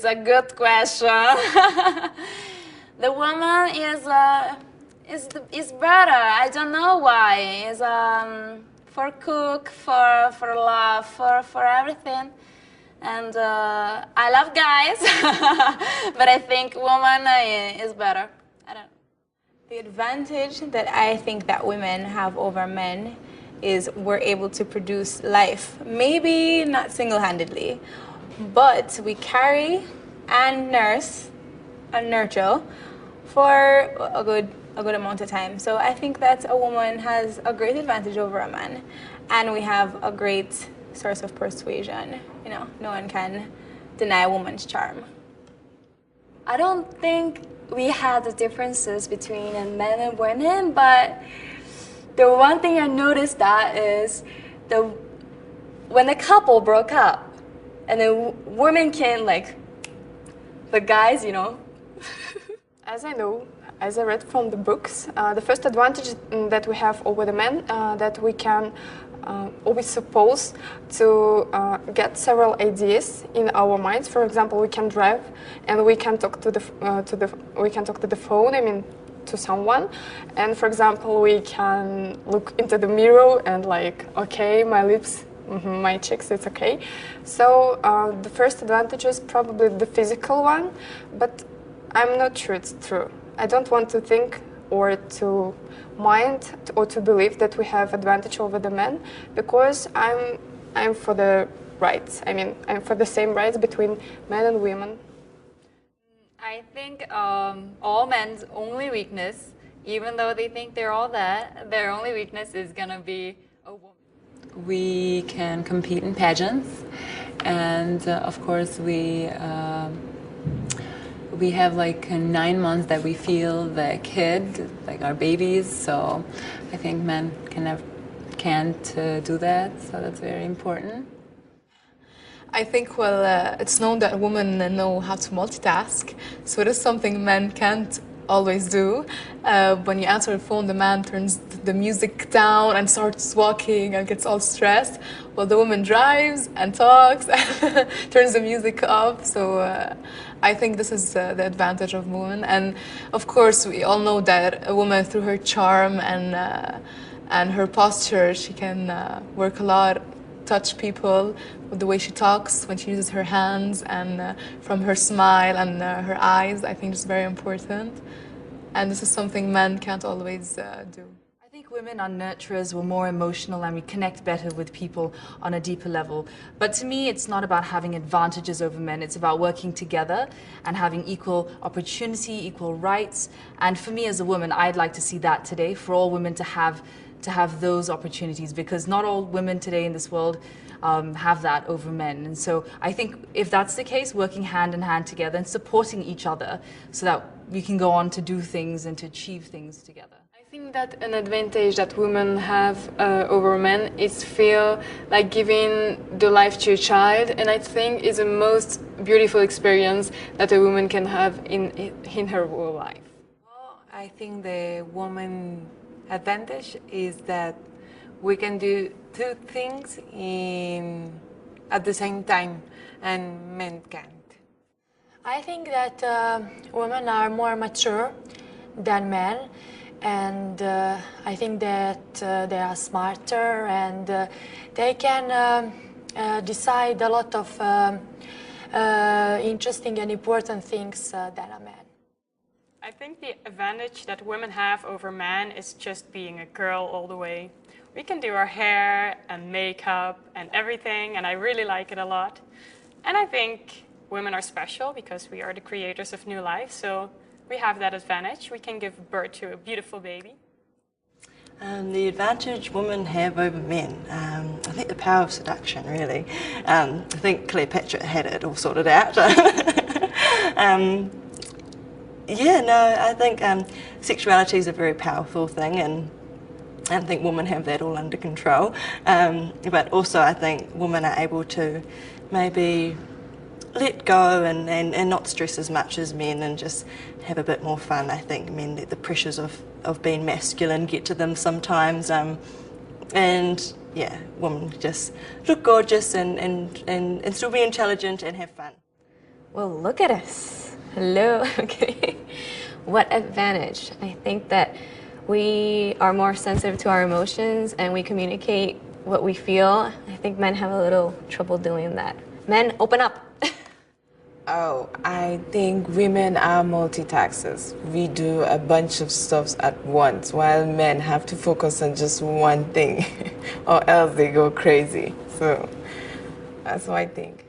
it's a good question. The woman is better. I don't know why. Is for cook, for love, for everything. And I love guys, but I think woman is better. I don't know. The advantage that I think that women have over men is we're able to produce life. Maybe not single-handedly, but we carry and nurse and nurture for a good amount of time. So I think that a woman has a great advantage over a man, and we have a great source of persuasion. You know, no one can deny a woman's charm. I don't think we had the differences between men and women, but the one thing I noticed that is when the couple broke up, and the women can the guys, you know. As I know, as I read from the books, the first advantage that we have over the men that we can always suppose to get several ideas in our minds. For example, we can drive and we can talk to the phone. I mean, to someone. And for example, we can look into the mirror and okay, my lips, my cheeks, it's okay. So the first advantage is probably the physical one, but I'm not sure it's true. I don't want to think or to mind or to believe that we have advantage over the men, because I'm for the rights. I mean, I'm for the same rights between men and women. I think all men's only weakness, even though they think they're all that, their only weakness is gonna be a woman. We can compete in pageants, and of course we have 9 months that we feel the kid, like our babies. So I think men can't do that. So that's very important. I think, well, it's known that women know how to multitask, so it is something men can't always do. When you answer the phone, the man turns the music down and starts walking and gets all stressed, while the woman drives and talks and turns the music up. So I think this is the advantage of women. And of course, we all know that a woman, through her charm and her posture, she can work a lot, touch people with the way she talks, when she uses her hands, and from her smile and her eyes. I think it's very important. And this is something men can't always do. I think women are nurturers, we're more emotional, and we connect better with people on a deeper level. But to me, it's not about having advantages over men. It's about working together and having equal opportunity, equal rights. And for me as a woman, I'd like to see that today, for all women to have those opportunities, because not all women today in this world have that over men. And so I think if that's the case, working hand in hand together and supporting each other so that we can go on to do things and to achieve things together. I think that an advantage that women have over men is feel like giving the life to a child, and I think is the most beautiful experience that a woman can have in her whole life. Well, I think the woman advantage is that we can do two things at the same time, and men can't. I think that women are more mature than men, and I think that they are smarter, and they can decide a lot of interesting and important things than a man. I think the advantage that women have over men is just being a girl all the way. We can do our hair and makeup and everything, and I really like it a lot. And I think women are special because we are the creators of new life, so we have that advantage. We can give birth to a beautiful baby. The advantage women have over men, I think the power of seduction, really. I think Cleopatra had it all sorted out. Yeah, no, I think sexuality is a very powerful thing, and I think women have that all under control. But also I think women are able to maybe let go and not stress as much as men and just have a bit more fun. I think men let the pressures of being masculine get to them sometimes. And yeah, women just look gorgeous and still be intelligent and have fun. Well, look at us. Hello. Okay. What advantage? I think that we are more sensitive to our emotions and we communicate what we feel. I think men have a little trouble doing that. Men, open up. Oh, I think women are multitaskers. We do a bunch of stuff at once, while men have to focus on just one thing, or else they go crazy. So that's what I think.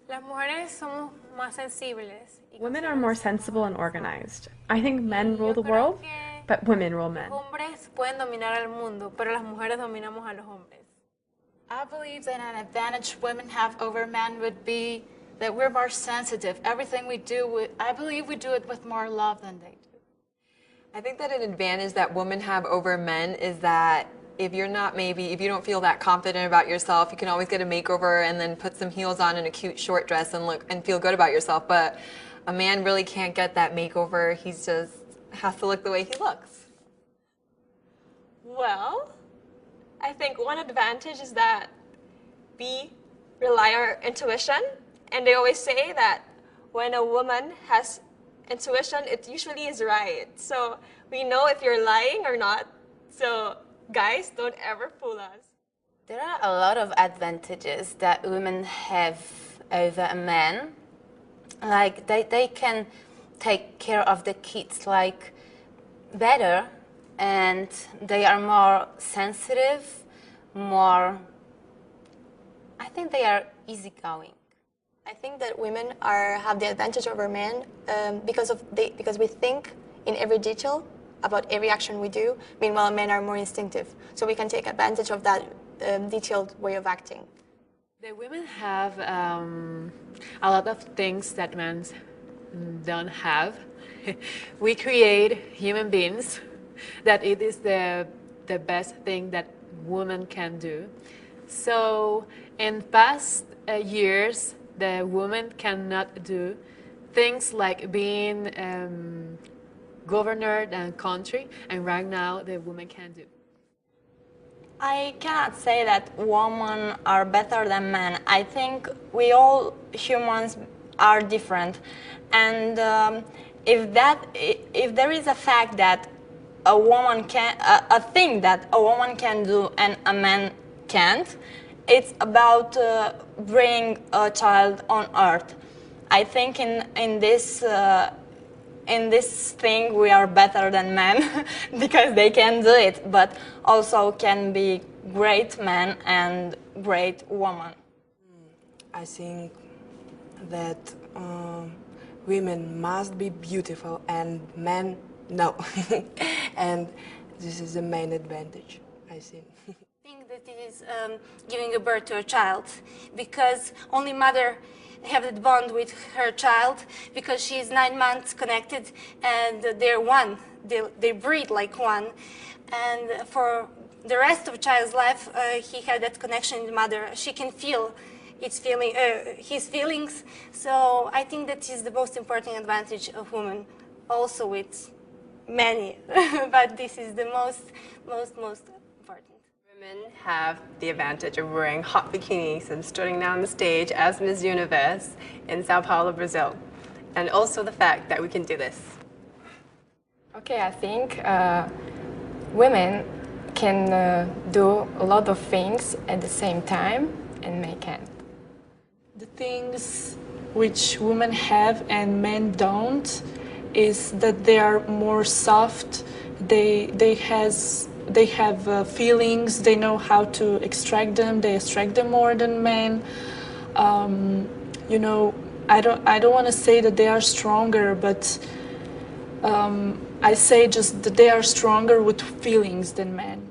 Las mujeres somos más sensibles. Women are more sensible and organized. I think men rule the world, but women rule men. Hombres pueden dominar al mundo, pero las mujeres dominamos a los hombres. I believe that an advantage women have over men would be that we're more sensitive. Everything we do, I believe we do it with more love than they do. I think that an advantage that women have over men is that if you don't feel that confident about yourself, you can always get a makeover and then put some heels on and a cute short dress and feel good about yourself. But a man really can't get that makeover. He just has to look the way he looks. Well, I think one advantage is that we rely on our intuition. And they always say that when a woman has intuition, it usually is right. So we know if you're lying or not. So guys, don't ever fool us. There are a lot of advantages that women have over a man. Like they can take care of the kids like better, and they are more sensitive, I think they are easygoing. I think that women have the advantage over men because we think in every detail about every action we do. Meanwhile, men are more instinctive, so we can take advantage of that detailed way of acting. The women have a lot of things that men don't have. We create human beings that it is the best thing that women can do. So in past years, the woman cannot do things like being governor and country, and right now the woman can do. I cannot say that women are better than men. I think we all humans are different, and if there is a fact that a thing that a woman can do and a man can't, it's about bringing a child on earth. I think in this thing we are better than men because they can do it, but also can be great men and great women. I think that women must be beautiful and men no. And this is the main advantage, I think. That it is giving a birth to a child, because only mother have that bond with her child, because she is 9 months connected and they're one. They breathe like one, and for the rest of child's life, he had that connection with mother. She can feel his feelings. So I think that is the most important advantage of women, also with many, but this is the most important. Women have the advantage of wearing hot bikinis and strutting down the stage as Miss Universe in Sao Paulo, Brazil. And also the fact that we can do this. Okay, I think women can do a lot of things at the same time and men can't. The things which women have and men don't is that they are more soft, they have feelings, they know how to extract them, they extract them more than men. You know, I don't want to say that they are stronger, but I say just that they are stronger with feelings than men.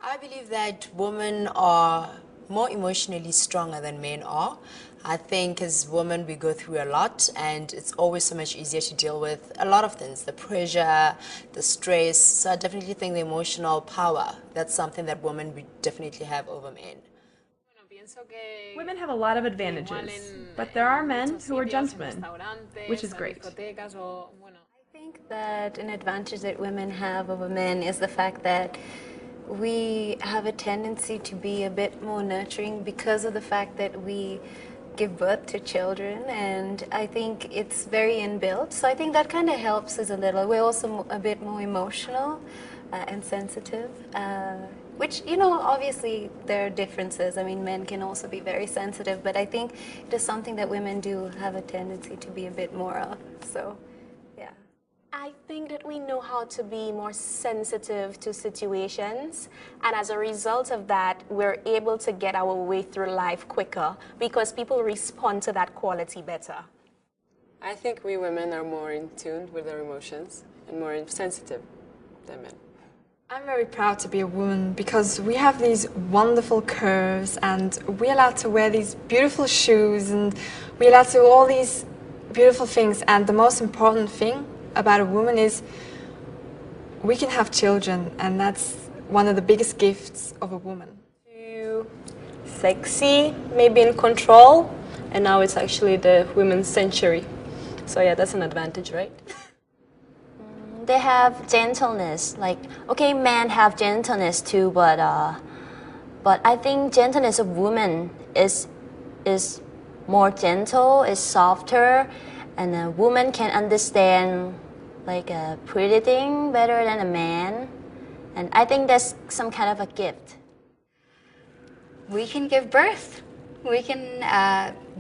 I believe that women are more emotionally stronger than men are. I think as women we go through a lot, and it's always so much easier to deal with a lot of things, the pressure, the stress. So I definitely think the emotional power, that's something that women we definitely have over men. Women have a lot of advantages, but there are men who are gentlemen, which is great. I think that an advantage that women have over men is the fact that we have a tendency to be a bit more nurturing because of the fact that we give birth to children, and I think it's very inbuilt. So I think that kind of helps us a little. We're also a bit more emotional and sensitive, which, you know, obviously there are differences. I mean, men can also be very sensitive, but I think it is something that women do have a tendency to be a bit more of. So, yeah. I think that we know how to be more sensitive to situations, and as a result of that, we're able to get our way through life quicker because people respond to that quality better. I think we women are more in tune with our emotions and more sensitive than men. I'm very proud to be a woman because we have these wonderful curves and we're allowed to wear these beautiful shoes and we're allowed to do all these beautiful things, and the most important thing about a woman is we can have children, and that's one of the biggest gifts of a woman. Sexy, maybe in control, and now it's actually the women's century. So yeah, that's an advantage, right? They have gentleness. Like, okay, men have gentleness too, but I think gentleness of women is more gentle, is softer, and a woman can understand like a pretty thing better than a man. And I think that's some kind of a gift. We can give birth. We can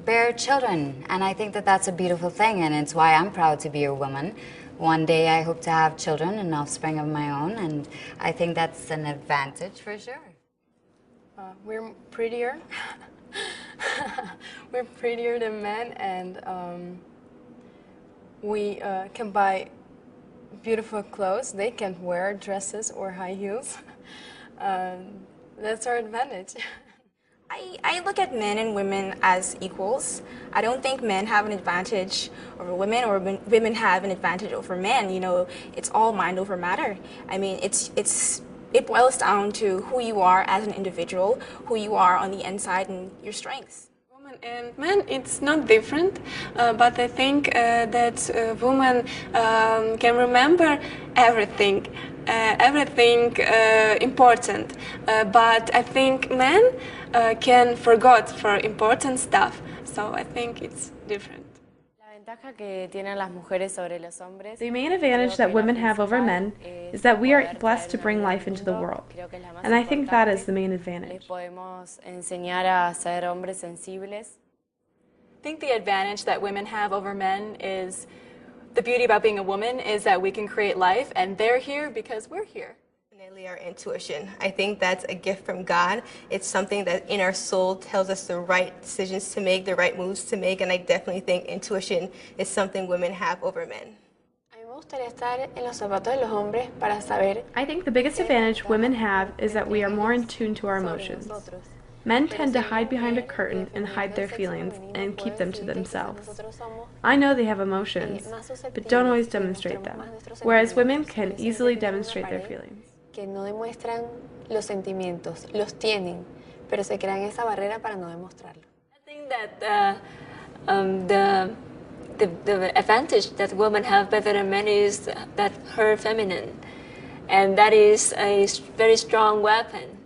bear children. And I think that that's a beautiful thing, and it's why I'm proud to be a woman. One day I hope to have children and offspring of my own, and I think that's an advantage for sure. We're prettier. We're prettier than men, and we can buy beautiful clothes. They can't wear dresses or high heels. That's our advantage. I look at men and women as equals. I don't think men have an advantage over women or women have an advantage over men. You know, it's all mind over matter. I mean, it boils down to who you are as an individual, who you are on the inside, and your strengths. Women and men, it's not different, but I think that women can remember everything. Everything important, but I think men can forget for important stuff, so I think it's different. The main advantage that women have over men is that we are blessed to bring life into the world, and I think that is the main advantage. I think the advantage that women have over men is the beauty about being a woman is that we can create life, and they're here because we're here. Definitely our intuition. I think that's a gift from God. It's something that in our soul tells us the right decisions to make, the right moves to make, and I definitely think intuition is something women have over men. I think the biggest advantage women have is that we are more in tune to our emotions. Men tend to hide behind a curtain and hide their feelings and keep them to themselves. I know they have emotions, but don't always demonstrate them, whereas women can easily demonstrate their feelings. Que no demuestran los sentimientos, los tienen, pero se crean esa barrera para no demostrarlo. I think that the advantage that women have better than men is that her feminine, and that is a very strong weapon.